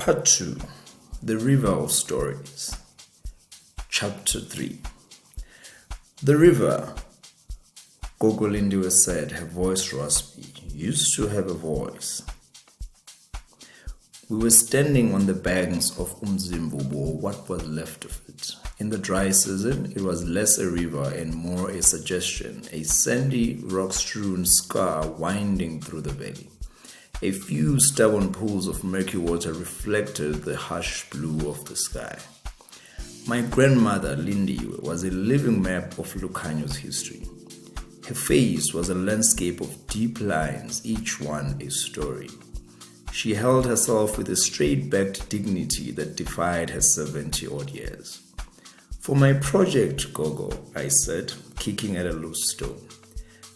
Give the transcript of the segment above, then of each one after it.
Part 2. The River of Stories. Chapter 3. The river, Gogo Lindiwe said, her voice raspy, used to have a voice. We were standing on the banks of Umzimvubu, or what was left of it. In the dry season, it was less a river and more a suggestion, a sandy, rock-strewn scar winding through the valley. A few stubborn pools of murky water reflected the harsh blue of the sky. My grandmother, Lindiwe, was a living map of Lukhanyo's history. Her face was a landscape of deep lines, each one a story. She held herself with a straight-backed dignity that defied her 70-odd years. For my project, Gogo, I said, kicking at a loose stone,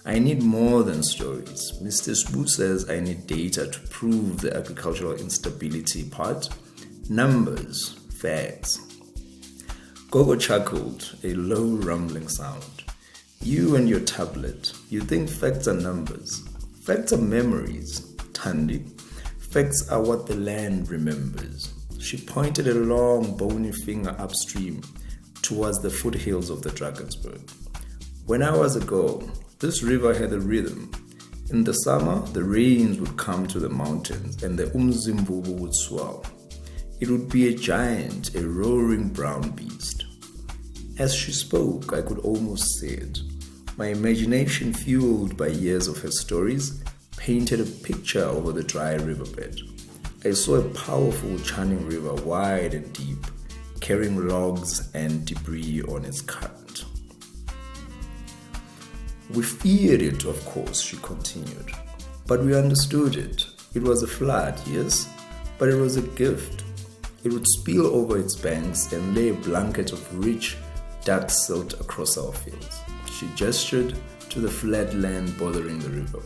I need more than stories. Mr. Sbu says I need data to prove the agricultural instability part. Numbers, facts. Gogo chuckled, a low rumbling sound. You and your tablet, you think facts are numbers. Facts are memories, Thandi. Facts are what the land remembers. She pointed a long, bony finger upstream towards the foothills of the Drakensberg. When I was a girl, this river had a rhythm. In the summer, the rains would come to the mountains and the Umzimvubu would swell. It would be a giant, a roaring brown beast. As she spoke, I could almost see it. My imagination, fueled by years of her stories, painted a picture over the dry riverbed. I saw a powerful churning river, wide and deep, carrying logs and debris on its current. We feared it, of course, she continued, but we understood it. It was a flood, yes, but it was a gift. It would spill over its banks and lay a blanket of rich, dark silt across our fields. She gestured to the flat land bordering the river.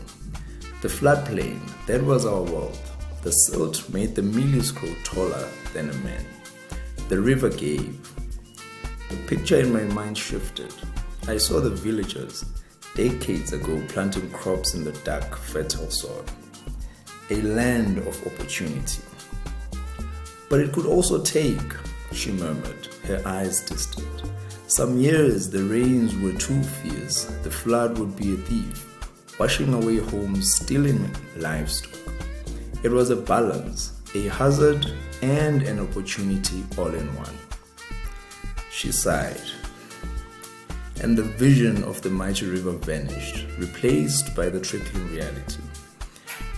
The floodplain, that was our world. The silt made the mealies grow taller than a man. The river gave. The picture in my mind shifted. I saw the villagers, decades ago, planting crops in the dark, fertile soil. A land of opportunity. But it could also take, she murmured, her eyes distant. Some years the rains were too fierce, the flood would be a thief, washing away homes, stealing livestock. It was a balance, a hazard and an opportunity all in one. She sighed, and the vision of the mighty river vanished, replaced by the trickling reality.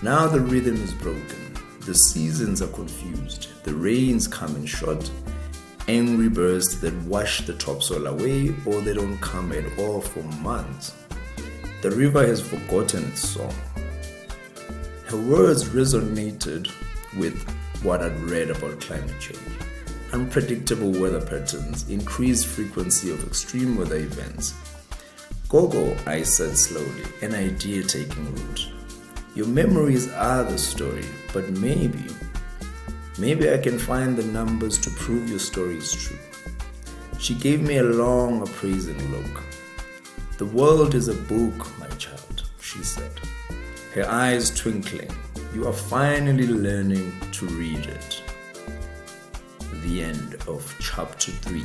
Now the rhythm is broken, the seasons are confused, the rains come in short, angry bursts that wash the topsoil away, or they don't come at all for months. The river has forgotten its song. Her words resonated with what I'd read about climate change. Unpredictable weather patterns, increased frequency of extreme weather events. Gogo, I said slowly, an idea taking root. Your memories are the story, but maybe I can find the numbers to prove your story is true. She gave me a long, appraising look. The world is a book, my child, she said, her eyes twinkling. You are finally learning to read it. The end of chapter 3.